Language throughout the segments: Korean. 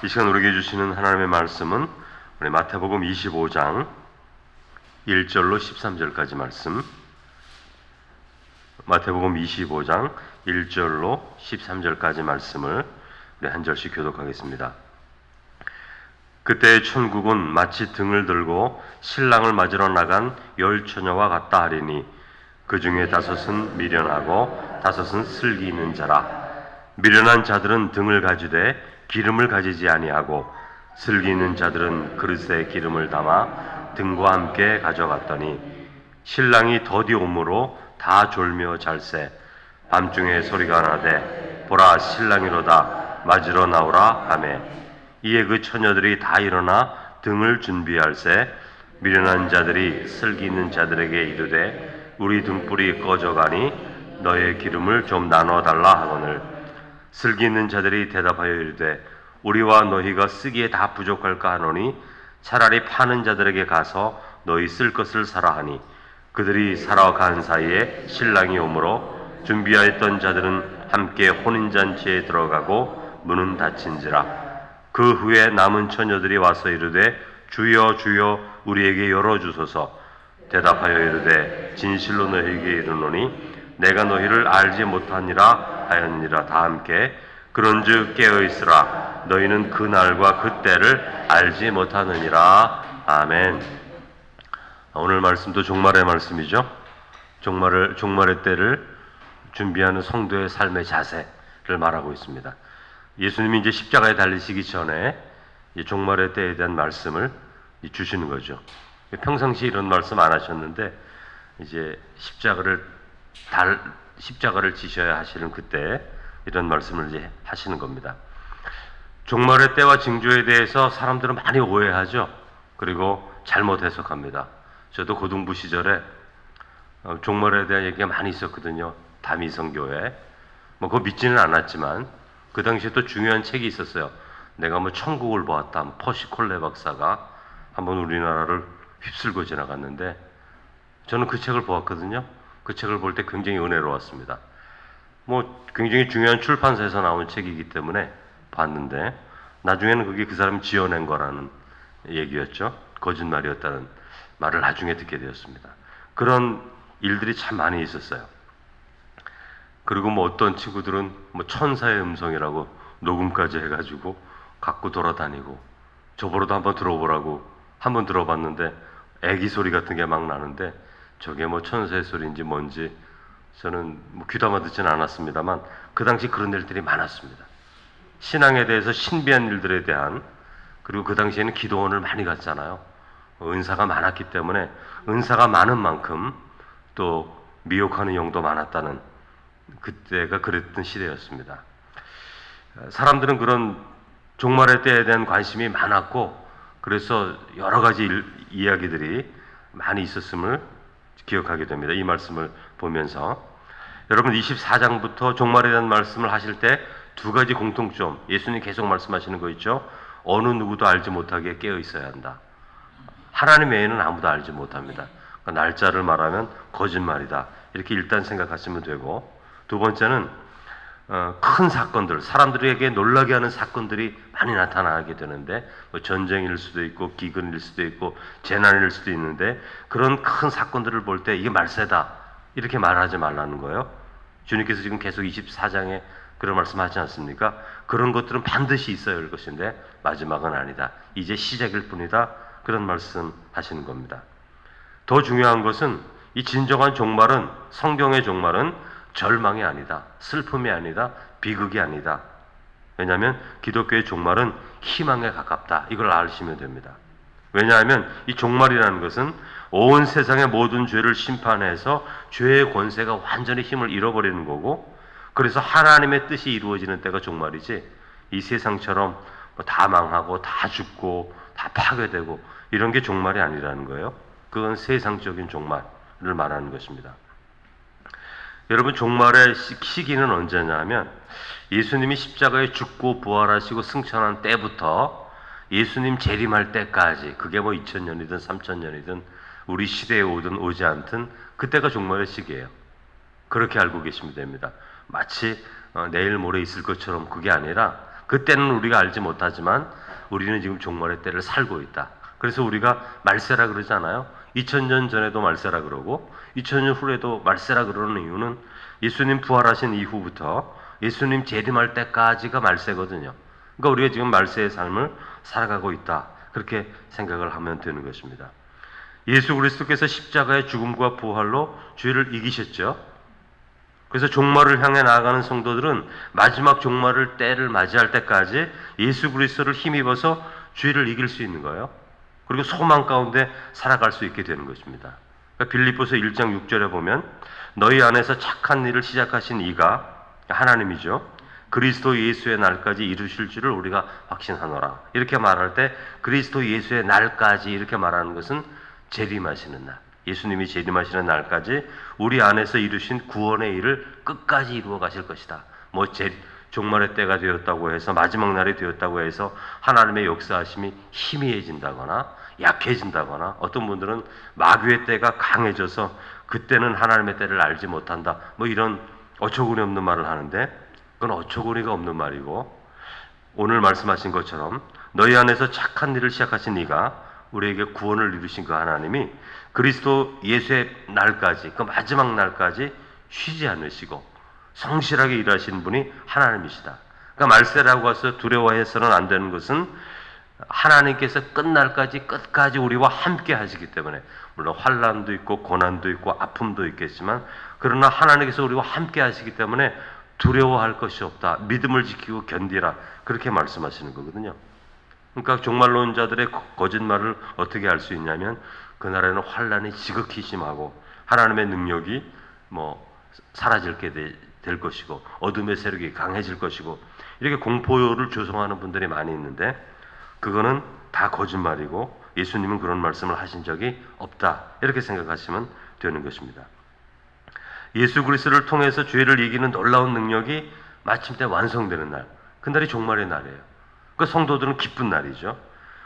이 시간 우리에게 주시는 하나님의 말씀은 우리 마태복음 25장 1절로 13절까지 말씀, 마태복음 25장 1절로 13절까지 말씀을 우리 한 절씩 교독하겠습니다. 그때 천국은 마치 등을 들고 신랑을 맞으러 나간 10처녀와 같다 하리니 그 중에 5은 미련하고 5은 슬기 있는 자라. 미련한 자들은 등을 가지되 기름을 가지지 아니하고 슬기 있는 자들은 그릇에 기름을 담아 등과 함께 가져갔더니 신랑이 더디 오므로 다 졸며 잘세. 밤중에 소리가 나되 보라 신랑이로다 맞으러 나오라 하매 이에 그 처녀들이 다 일어나 등을 준비할세. 미련한 자들이 슬기 있는 자들에게 이르되 우리 등불이 꺼져가니 너의 기름을 좀 나눠 달라 하거늘 슬기 있는 자들이 대답하여 이르되 우리와 너희가 쓰기에 다 부족할까 하노니 차라리 파는 자들에게 가서 너희 쓸 것을 사라 하니 그들이 사러 간 사이에 신랑이 오므로 준비하였던 자들은 함께 혼인잔치에 들어가고 문은 닫힌지라. 그 후에 남은 처녀들이 와서 이르되 주여 주여 우리에게 열어주소서. 대답하여 이르되 진실로 너희에게 이르노니 내가 너희를 알지 못하니라 하였느니라. 다 함께 그런즉 깨어있으라. 너희는 그 날과 그 때를 알지 못하느니라. 아멘. 오늘 말씀도 종말의 말씀이죠. 종말의 때를 준비하는 성도의 삶의 자세를 말하고 있습니다. 예수님이 이제 십자가에 달리시기 전에 이 종말의 때에 대한 말씀을 주시는 거죠. 평상시 이런 말씀 안 하셨는데 이제 십자가를 지셔야 하시는 그때 이런 말씀을 이제 하시는 겁니다. 종말의 때와 징조에 대해서 사람들은 많이 오해하죠. 그리고 잘못 해석합니다. 저도 고등부 시절에 종말에 대한 얘기가 많이 있었거든요. 다미성교회. 그거 믿지는 않았지만 그 당시에 또 중요한 책이 있었어요. 내가 천국을 보았다. 퍼시 콜레 박사가 한번 우리나라를 휩쓸고 지나갔는데 저는 그 책을 보았거든요. 그 책을 볼 때 굉장히 은혜로웠습니다. 굉장히 중요한 출판사에서 나온 책이기 때문에 봤는데 나중에는 그게 그 사람이 지어낸 거라는 얘기였죠. 거짓말이었다는 말을 나중에 듣게 되었습니다. 그런 일들이 참 많이 있었어요. 그리고 어떤 친구들은 천사의 음성이라고 녹음까지 해가지고 갖고 돌아다니고 저보러도 한번 들어보라고 한번 들어봤는데 애기 소리 같은 게 막 나는데 저게 천사의 소리인지 뭔지 저는 귀담아 듣지는 않았습니다만 그 당시 그런 일들이 많았습니다. 신앙에 대해서 신비한 일들에 대한, 그리고 그 당시에는 기도원을 많이 갔잖아요. 은사가 많았기 때문에 은사가 많은 만큼 또 미혹하는 영도 많았다는, 그때가 그랬던 시대였습니다. 사람들은 그런 종말의 때에 대한 관심이 많았고 그래서 여러 가지 이야기들이 많이 있었음을 기억하게 됩니다. 이 말씀을 보면서 여러분 24장부터 종말에 대한 말씀을 하실 때 두 가지 공통점, 예수님 계속 말씀하시는 거 있죠. 어느 누구도 알지 못하게 깨어 있어야 한다. 하나님 외에는 아무도 알지 못합니다. 그러니까 날짜를 말하면 거짓말이다. 이렇게 일단 생각하시면 되고, 두 번째는 큰 사건들, 사람들에게 놀라게 하는 사건들이 많이 나타나게 되는데 전쟁일 수도 있고 기근일 수도 있고 재난일 수도 있는데 그런 큰 사건들을 볼 때 이게 말세다 이렇게 말하지 말라는 거예요. 주님께서 지금 계속 24장에 그런 말씀하지 않습니까? 그런 것들은 반드시 있어야 할 것인데 마지막은 아니다. 이제 시작일 뿐이다. 그런 말씀 하시는 겁니다. 더 중요한 것은 이 진정한 종말은, 성경의 종말은 절망이 아니다. 슬픔이 아니다. 비극이 아니다. 왜냐하면 기독교의 종말은 희망에 가깝다. 이걸 아시면 됩니다. 왜냐하면 이 종말이라는 것은 온 세상의 모든 죄를 심판해서 죄의 권세가 완전히 힘을 잃어버리는 거고, 그래서 하나님의 뜻이 이루어지는 때가 종말이지, 이 세상처럼 다 망하고 다 죽고 다 파괴되고 이런 게 종말이 아니라는 거예요. 그건 세상적인 종말을 말하는 것입니다. 여러분, 종말의 시기는 언제냐면 예수님이 십자가에 죽고 부활하시고 승천한 때부터 예수님 재림할 때까지, 그게 2000년이든 3000년이든 우리 시대에 오든 오지 않든 그때가 종말의 시기예요. 그렇게 알고 계시면 됩니다. 마치 내일 모레 있을 것처럼 그게 아니라 그때는 우리가 알지 못하지만 우리는 지금 종말의 때를 살고 있다. 그래서 우리가 말세라 그러잖아요. 2000년 전에도 말세라 그러고 2000년 후에도 말세라 그러는 이유는 예수님 부활하신 이후부터 예수님 재림할 때까지가 말세거든요. 그러니까 우리가 지금 말세의 삶을 살아가고 있다. 그렇게 생각을 하면 되는 것입니다. 예수 그리스도께서 십자가의 죽음과 부활로 죄를 이기셨죠. 그래서 종말을 향해 나아가는 성도들은 마지막 종말을 때를 맞이할 때까지 예수 그리스도를 힘입어서 죄를 이길 수 있는 거예요. 그리고 소망 가운데 살아갈 수 있게 되는 것입니다. 그러니까 빌립보서 1장 6절에 보면 너희 안에서 착한 일을 시작하신 이가 하나님이죠. 그리스도 예수의 날까지 이루실 줄을 우리가 확신하노라. 이렇게 말할 때 그리스도 예수의 날까지 이렇게 말하는 것은 재림하시는 날, 예수님이 재림하시는 날까지 우리 안에서 이루신 구원의 일을 끝까지 이루어 가실 것이다. 종말의 때가 되었다고 해서 마지막 날이 되었다고 해서 하나님의 역사하심이 희미해진다거나 약해진다거나 어떤 분들은 마귀의 때가 강해져서 그때는 하나님의 때를 알지 못한다. 이런 어처구니 없는 말을 하는데 그건 어처구니가 없는 말이고 오늘 말씀하신 것처럼 너희 안에서 착한 일을 시작하신 이가 우리에게 구원을 이루신 그 하나님이 그리스도 예수의 날까지 그 마지막 날까지 쉬지 않으시고 성실하게 일하시는 분이 하나님이시다. 그러니까 말세라고 해서 두려워해서는 안 되는 것은 하나님께서 끝날까지 끝까지 우리와 함께 하시기 때문에 물론 환난도 있고 고난도 있고 아픔도 있겠지만 그러나 하나님께서 우리와 함께 하시기 때문에 두려워할 것이 없다. 믿음을 지키고 견디라. 그렇게 말씀하시는 거거든요. 그러니까 종말론자들의 거짓말을 어떻게 알 수 있냐면 그날에는 환난이 지극히 심하고 하나님의 능력이 사라질 될 것이고 어둠의 세력이 강해질 것이고 이렇게 공포를 조성하는 분들이 많이 있는데 그거는 다 거짓말이고 예수님은 그런 말씀을 하신 적이 없다. 이렇게 생각하시면 되는 것입니다. 예수 그리스도를 통해서 죄를 이기는 놀라운 능력이 마침내 완성되는 날, 그날이 종말의 날이에요. 그 성도들은 기쁜 날이죠.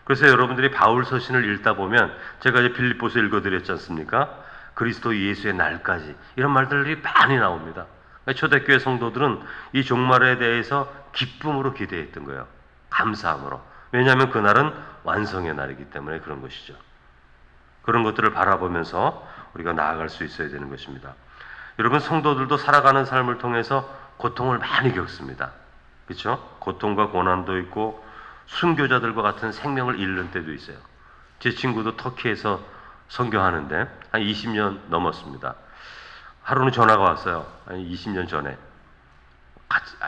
그래서 여러분들이 바울 서신을 읽다 보면 제가 이제 빌립보서 읽어드렸지 않습니까? 그리스도 예수의 날까지 이런 말들이 많이 나옵니다. 초대교회 성도들은 이 종말에 대해서 기쁨으로 기대했던 거예요. 감사함으로. 왜냐하면 그날은 완성의 날이기 때문에 그런 것이죠. 그런 것들을 바라보면서 우리가 나아갈 수 있어야 되는 것입니다. 여러분 성도들도 살아가는 삶을 통해서 고통을 많이 겪습니다. 그렇죠? 고통과 고난도 있고 순교자들과 같은 생명을 잃는 때도 있어요. 제 친구도 터키에서 선교하는데 한 20년 넘었습니다. 하루는 전화가 왔어요. 한 20년 전에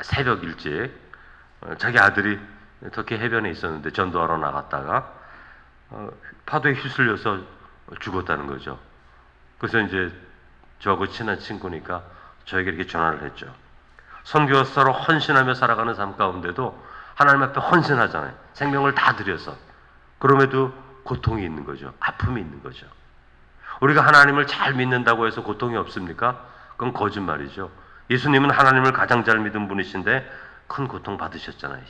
새벽 일찍 자기 아들이 터키 해변에 있었는데 전도하러 나갔다가 파도에 휩쓸려서 죽었다는 거죠. 그래서 이제 저하고 친한 친구니까 저에게 이렇게 전화를 했죠. 선교사로 헌신하며 살아가는 삶 가운데도 하나님 앞에 헌신하잖아요. 생명을 다 드려서. 그럼에도 고통이 있는 거죠. 아픔이 있는 거죠. 우리가 하나님을 잘 믿는다고 해서 고통이 없습니까? 그건 거짓말이죠. 예수님은 하나님을 가장 잘 믿은 분이신데 큰 고통 받으셨잖아요.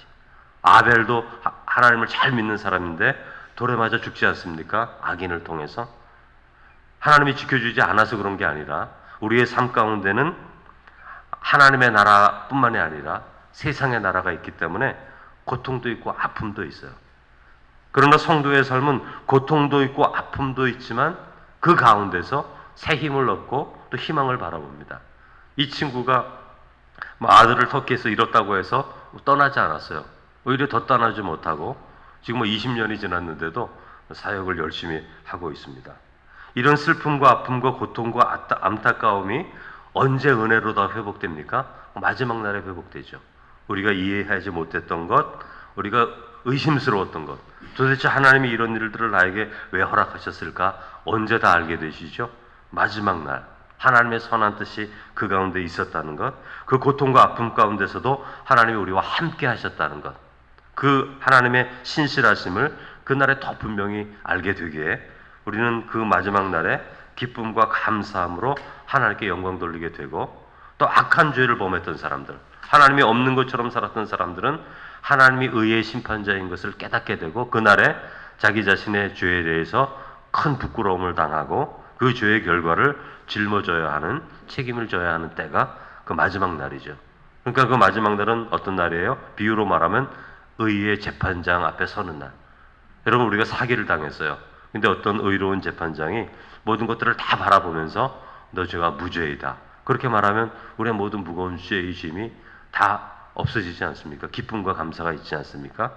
아벨도 하나님을 잘 믿는 사람인데 돌에 맞아 죽지 않습니까? 악인을 통해서. 하나님이 지켜주지 않아서 그런 게 아니라 우리의 삶 가운데는 하나님의 나라뿐만이 아니라 세상의 나라가 있기 때문에 고통도 있고 아픔도 있어요. 그러나 성도의 삶은 고통도 있고 아픔도 있지만 그 가운데서 새 힘을 얻고 또 희망을 바라봅니다. 이 친구가 아들을 터키에서 잃었다고 해서 떠나지 않았어요. 오히려 더 떠나지 못하고 지금 20년이 지났는데도 사역을 열심히 하고 있습니다. 이런 슬픔과 아픔과 고통과 안타까움이 언제 은혜로 다 회복됩니까? 마지막 날에 회복되죠. 우리가 이해하지 못했던 것, 우리가 의심스러웠던 것, 도대체 하나님이 이런 일들을 나에게 왜 허락하셨을까? 언제 다 알게 되시죠? 마지막 날, 하나님의 선한 뜻이 그 가운데 있었다는 것, 그 고통과 아픔 가운데서도 하나님이 우리와 함께 하셨다는 것, 그 하나님의 신실하심을 그날에 더 분명히 알게 되기에 우리는 그 마지막 날에 기쁨과 감사함으로 하나님께 영광 돌리게 되고 또 악한 죄를 범했던 사람들, 하나님이 없는 것처럼 살았던 사람들은 하나님이 의의 심판자인 것을 깨닫게 되고 그날에 자기 자신의 죄에 대해서 큰 부끄러움을 당하고 그 죄의 결과를 짊어져야 하는 책임을 져야 하는 때가 그 마지막 날이죠. 그러니까 그 마지막 날은 어떤 날이에요? 비유로 말하면 의의 재판장 앞에 서는 날. 여러분, 우리가 사기를 당했어요. 근데 어떤 의로운 재판장이 모든 것들을 다 바라보면서 너 죄가 무죄이다, 그렇게 말하면 우리의 모든 무거운 죄의 짐이 다 없어지지 않습니까? 기쁨과 감사가 있지 않습니까?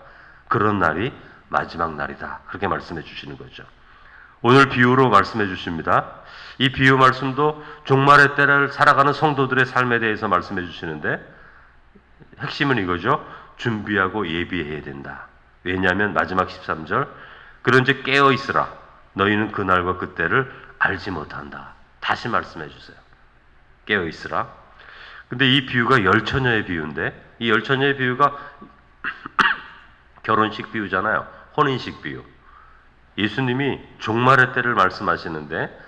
그런 날이 마지막 날이다, 그렇게 말씀해 주시는 거죠. 오늘 비유로 말씀해 주십니다. 이 비유 말씀도 종말의 때를 살아가는 성도들의 삶에 대해서 말씀해 주시는데, 핵심은 이거죠. 준비하고 예비해야 된다. 왜냐하면 마지막 13절, 그런즉 깨어 있으라, 너희는 그날과 그때를 알지 못한다. 다시 말씀해 주세요. 깨어 있으라. 근데 이 비유가 열처녀의 비유인데, 이 열처녀의 비유가 결혼식 비유잖아요. 혼인식 비유. 예수님이 종말의 때를 말씀하시는데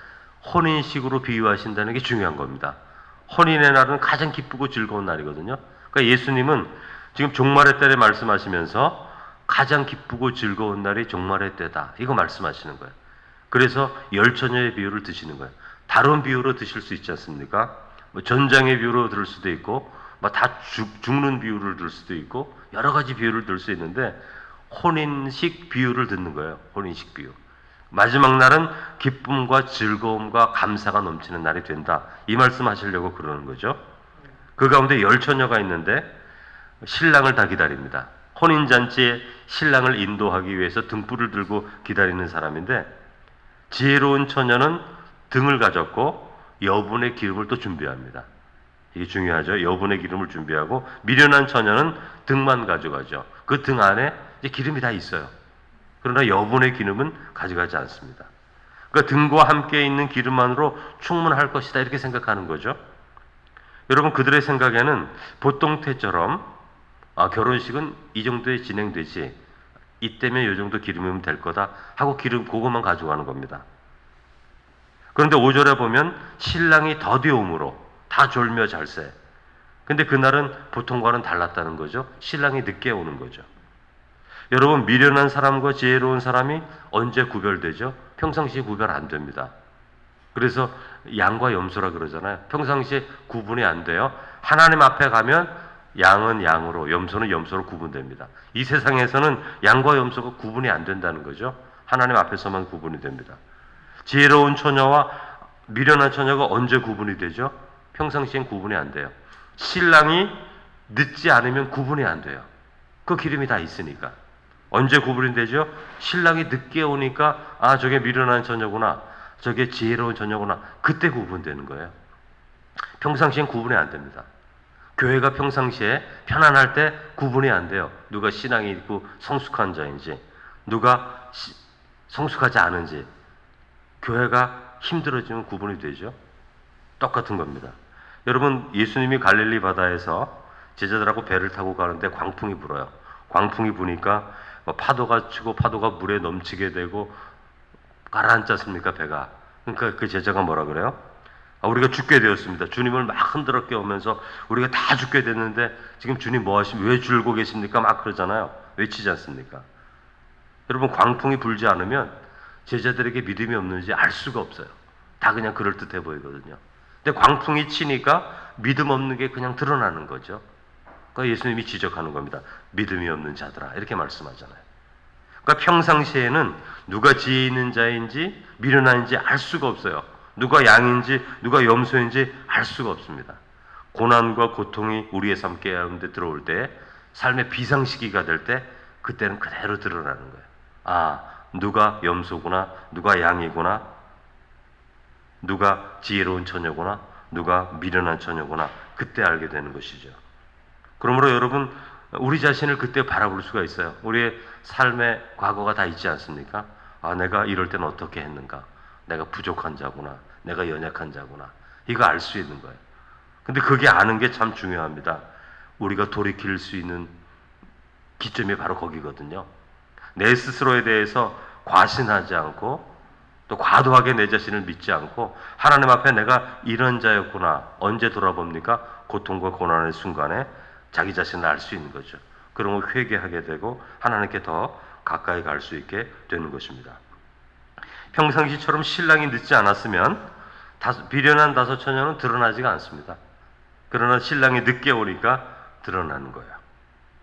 혼인식으로 비유하신다는 게 중요한 겁니다. 혼인의 날은 가장 기쁘고 즐거운 날이거든요. 그러니까 예수님은 지금 종말의 때를 말씀하시면서 가장 기쁘고 즐거운 날이 종말의 때다, 이거 말씀하시는 거예요. 그래서 열처녀의 비유를 드시는 거예요. 다른 비유로 드실 수 있지 않습니까? 뭐 전장의 비유로 들을 수도 있고, 뭐 다 죽는 비유를 들 수도 있고, 여러 가지 비유를 들 수 있는데 혼인식 비유를 듣는 거예요. 혼인식 비유. 마지막 날은 기쁨과 즐거움과 감사가 넘치는 날이 된다, 이 말씀 하시려고 그러는 거죠. 그 가운데 열처녀가 있는데 신랑을 다 기다립니다. 혼인잔치에 신랑을 인도하기 위해서 등불을 들고 기다리는 사람인데, 지혜로운 처녀는 등을 가졌고 여분의 기름을 또 준비합니다. 이게 중요하죠. 여분의 기름을 준비하고, 미련한 처녀는 등만 가져가죠. 그 등 안에 이제 기름이 다 있어요. 그러나 여분의 기름은 가져가지 않습니다. 그러니까 등과 함께 있는 기름만으로 충분할 것이다, 이렇게 생각하는 거죠. 여러분, 그들의 생각에는 보통 때처럼 결혼식은 이 정도에 진행되지, 이때면 이 정도 기름이면 될 거다 하고 기름 그것만 가져가는 겁니다. 그런데 5절에 보면 신랑이 더디 오므로 다 졸며 잘세. 근데 그날은 보통과는 달랐다는 거죠. 신랑이 늦게 오는 거죠. 여러분, 미련한 사람과 지혜로운 사람이 언제 구별되죠? 평상시에 구별 안 됩니다. 그래서 양과 염소라 그러잖아요. 평상시에 구분이 안 돼요. 하나님 앞에 가면 양은 양으로, 염소는 염소로 구분됩니다. 이 세상에서는 양과 염소가 구분이 안 된다는 거죠. 하나님 앞에서만 구분이 됩니다. 지혜로운 처녀와 미련한 처녀가 언제 구분이 되죠? 평상시엔 구분이 안 돼요. 신랑이 늦지 않으면 구분이 안 돼요. 그 기름이 다 있으니까. 언제 구분이 되죠? 신랑이 늦게 오니까 저게 미련한 처녀구나, 저게 지혜로운 처녀구나, 그때 구분되는 거예요. 평상시엔 구분이 안 됩니다. 교회가 평상시에 편안할 때 구분이 안 돼요. 누가 신앙이 있고 성숙한 자인지, 누가 성숙하지 않은지. 교회가 힘들어지면 구분이 되죠. 똑같은 겁니다. 여러분, 예수님이 갈릴리 바다에서 제자들하고 배를 타고 가는데 광풍이 불어요. 광풍이 부니까 파도가 치고 파도가 물에 넘치게 되고 가라앉지 않습니까, 배가. 그러니까 그 제자가 뭐라 그래요? 우리가 죽게 되었습니다. 주님을 막 흔들어 깨우면서 우리가 다 죽게 됐는데 지금 주님 뭐 왜 줄고 계십니까? 막 그러잖아요. 외치지 않습니까? 여러분, 광풍이 불지 않으면 제자들에게 믿음이 없는지 알 수가 없어요. 다 그냥 그럴듯해 보이거든요. 근데 광풍이 치니까 믿음 없는 게 그냥 드러나는 거죠. 그러니까 예수님이 지적하는 겁니다. 믿음이 없는 자들아, 이렇게 말씀하잖아요. 그러니까 평상시에는 누가 지혜 있는 자인지 미련한지 알 수가 없어요. 누가 양인지 누가 염소인지 알 수가 없습니다. 고난과 고통이 우리의 삶 가운데 들어올 때, 삶의 비상시기가 될 때, 그때는 그대로 드러나는 거예요. 누가 염소구나, 누가 양이구나, 누가 지혜로운 처녀구나, 누가 미련한 처녀구나, 그때 알게 되는 것이죠. 그러므로 여러분, 우리 자신을 그때 바라볼 수가 있어요. 우리의 삶의 과거가 다 있지 않습니까? 내가 이럴 때는 어떻게 했는가, 내가 부족한 자구나, 내가 연약한 자구나, 이거 알 수 있는 거예요. 근데 그게 아는 게 참 중요합니다. 우리가 돌이킬 수 있는 기점이 바로 거기거든요. 내 스스로에 대해서 과신하지 않고 또 과도하게 내 자신을 믿지 않고 하나님 앞에 내가 이런 자였구나, 언제 돌아봅니까? 고통과 고난의 순간에 자기 자신을 알 수 있는 거죠. 그런 걸 회개하게 되고 하나님께 더 가까이 갈 수 있게 되는 것입니다. 평상시처럼 신랑이 늦지 않았으면 비련한 다섯 처녀는 드러나지가 않습니다. 그러나 신랑이 늦게 오니까 드러나는 거예요.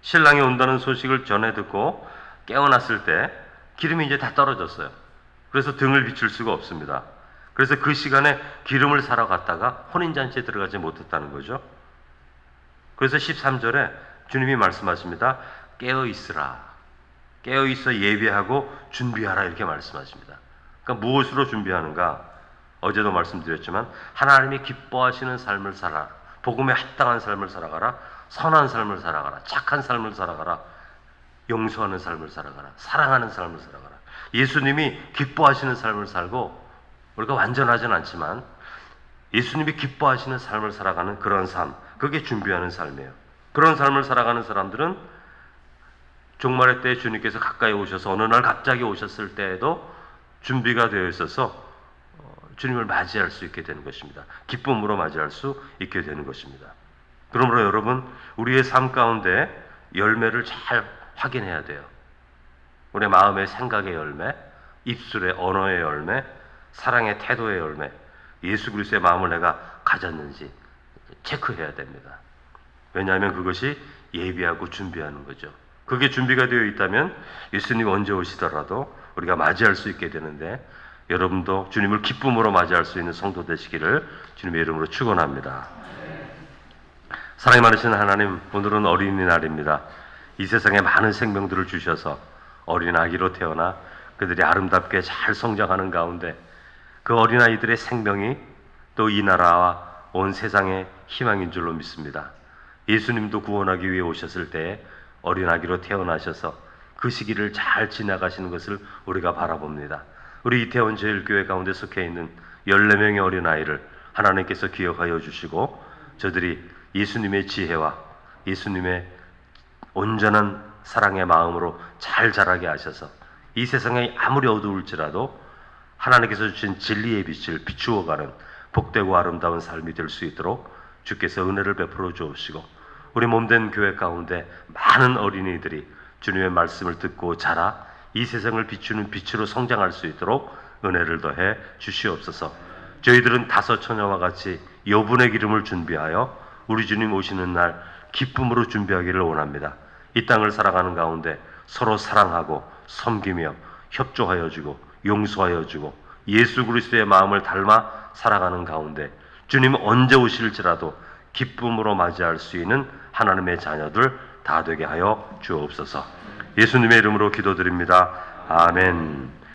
신랑이 온다는 소식을 전해 듣고 깨어났을 때 기름이 이제 다 떨어졌어요. 그래서 등을 비출 수가 없습니다. 그래서 그 시간에 기름을 사러 갔다가 혼인잔치에 들어가지 못했다는 거죠. 그래서 13절에 주님이 말씀하십니다. 깨어있으라. 깨어있어 예배하고 준비하라 이렇게 말씀하십니다. 그러니까 무엇으로 준비하는가? 어제도 말씀드렸지만 하나님이 기뻐하시는 삶을 살아, 복음에 합당한 삶을 살아가라, 선한 삶을 살아가라, 착한 삶을 살아가라, 용서하는 삶을 살아가라, 사랑하는 삶을 살아가라. 예수님이 기뻐하시는 삶을 살고 우리가 완전하진 않지만 예수님이 기뻐하시는 삶을 살아가는 그런 삶, 그게 준비하는 삶이에요. 그런 삶을 살아가는 사람들은 종말의 때에 주님께서 가까이 오셔서 어느 날 갑자기 오셨을 때에도 준비가 되어 있어서 주님을 맞이할 수 있게 되는 것입니다. 기쁨으로 맞이할 수 있게 되는 것입니다. 그러므로 여러분, 우리의 삶 가운데 열매를 잘 확인해야 돼요. 우리의 마음의 생각의 열매, 입술의 언어의 열매, 사랑의 태도의 열매, 예수 그리스도의 마음을 내가 가졌는지 체크해야 됩니다. 왜냐하면 그것이 예비하고 준비하는 거죠. 그게 준비가 되어 있다면 예수님 언제 오시더라도 우리가 맞이할 수 있게 되는데, 여러분도 주님을 기쁨으로 맞이할 수 있는 성도 되시기를 주님의 이름으로 축원합니다. 사랑이 많으신 하나님, 오늘은 어린이날입니다. 이 세상에 많은 생명들을 주셔서 어린 아기로 태어나 그들이 아름답게 잘 성장하는 가운데 그 어린아이들의 생명이 또 이 나라와 온 세상의 희망인 줄로 믿습니다. 예수님도 구원하기 위해 오셨을 때에 어린아기로 태어나셔서 그 시기를 잘 지나가시는 것을 우리가 바라봅니다. 우리 이태원 제일교회 가운데 속해 있는 14명의 어린아이를 하나님께서 기억하여 주시고 저들이 예수님의 지혜와 예수님의 온전한 사랑의 마음으로 잘 자라게 하셔서 이 세상이 아무리 어두울지라도 하나님께서 주신 진리의 빛을 비추어가는 복되고 아름다운 삶이 될 수 있도록 주께서 은혜를 베풀어 주옵시고, 우리 몸된 교회 가운데 많은 어린이들이 주님의 말씀을 듣고 자라 이 세상을 비추는 빛으로 성장할 수 있도록 은혜를 더해 주시옵소서. 저희들은 다섯 처녀와 같이 여분의 기름을 준비하여 우리 주님 오시는 날 기쁨으로 준비하기를 원합니다. 이 땅을 살아가는 가운데 서로 사랑하고 섬기며 협조하여 주고 용서하여 주고 예수 그리스도의 마음을 닮아 살아가는 가운데 주님 언제 오실지라도 기쁨으로 맞이할 수 있는 하나님의 자녀들 다 되게 하여 주옵소서. 예수님의 이름으로 기도드립니다. 아멘.